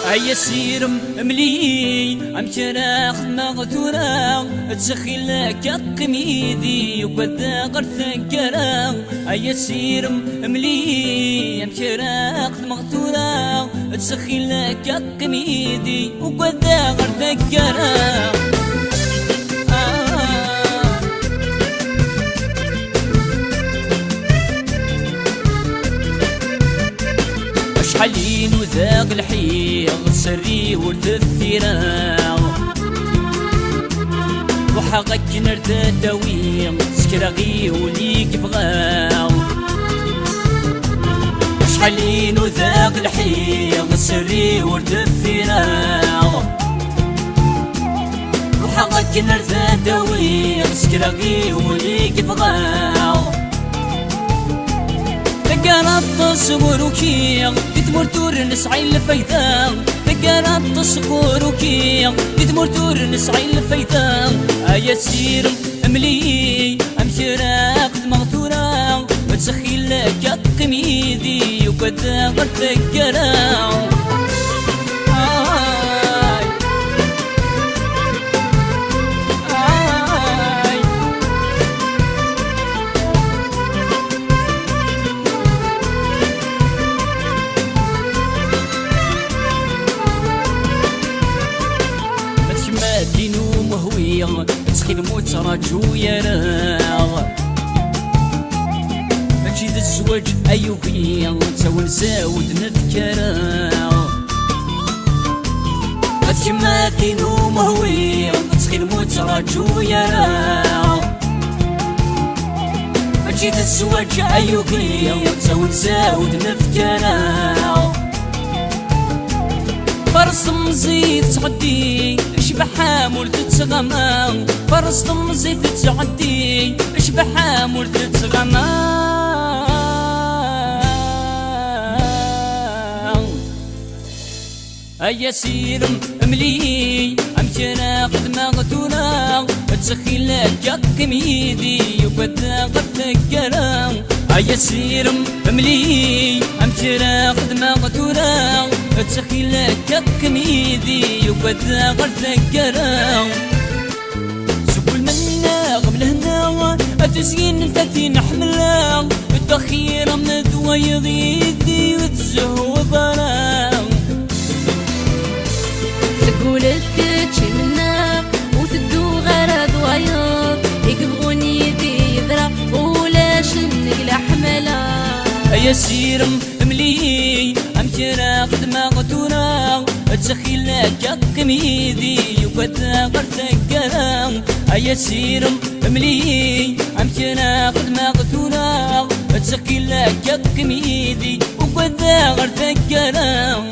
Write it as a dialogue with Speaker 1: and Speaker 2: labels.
Speaker 1: هيا سير ملي امشراخ مغثورا تسخي لك قميدي وكذا غرث كرا. هيا سير ملي امشراخ مغثورا تسخي لك قميدي وكذا غرث كرا. شحالين وذاق الحيغ سري ولد الثيران وحقك نرد داوي سكراغي وليك بغاو. شحالين وذاق الحيغ سري ولد الثيران وحقك نرد داوي سكراغي وليك بغاو. تقرب تصغروكي تدمر تور نسعي الفيثان تقرب تصغروكي تدمر تور نسعي الفيثان. هيا سير ملي امشراق مغثورا وتسخي لك قميدي وكذا غتذكرا. دينو مهوية تسخي الموت راجو يراغ ماشي ذا الزواج أيوبية تساوي نزاود نذكراغ. هاتكما دينو مهوية تسخي الموت راجو يراغ ماشي ذا الزواج أيوبية تساوي نزاود نذكراغ. فرص مزيد تعدي اشبح مول تتغمى فرص مزيد تعدي اشبح مول تتغمى. هيا سير ملي امشينا قد مغثورا تسخي لك قميدي وكذا غتذكرا. هيا سير ملي امشينا قد مغثورا تسخي لك قميدي وكذا غتذكرا. سكل منا قبل هنا تسكين انت تنحملا التخير من ذوي ضيدي وتزهو ضرا.
Speaker 2: سكولت تشي منا وتدو غرض وياض يقبغوني يدي يذرا ولا شنك لحملا.
Speaker 1: هيا سير ملي امشينا قد مغثورا تسخي لك قميدي وكذا غتذكرا. هيا سير ملي امشينا قد مغثورا تسخي لك قميدي وكذا غتذكرا.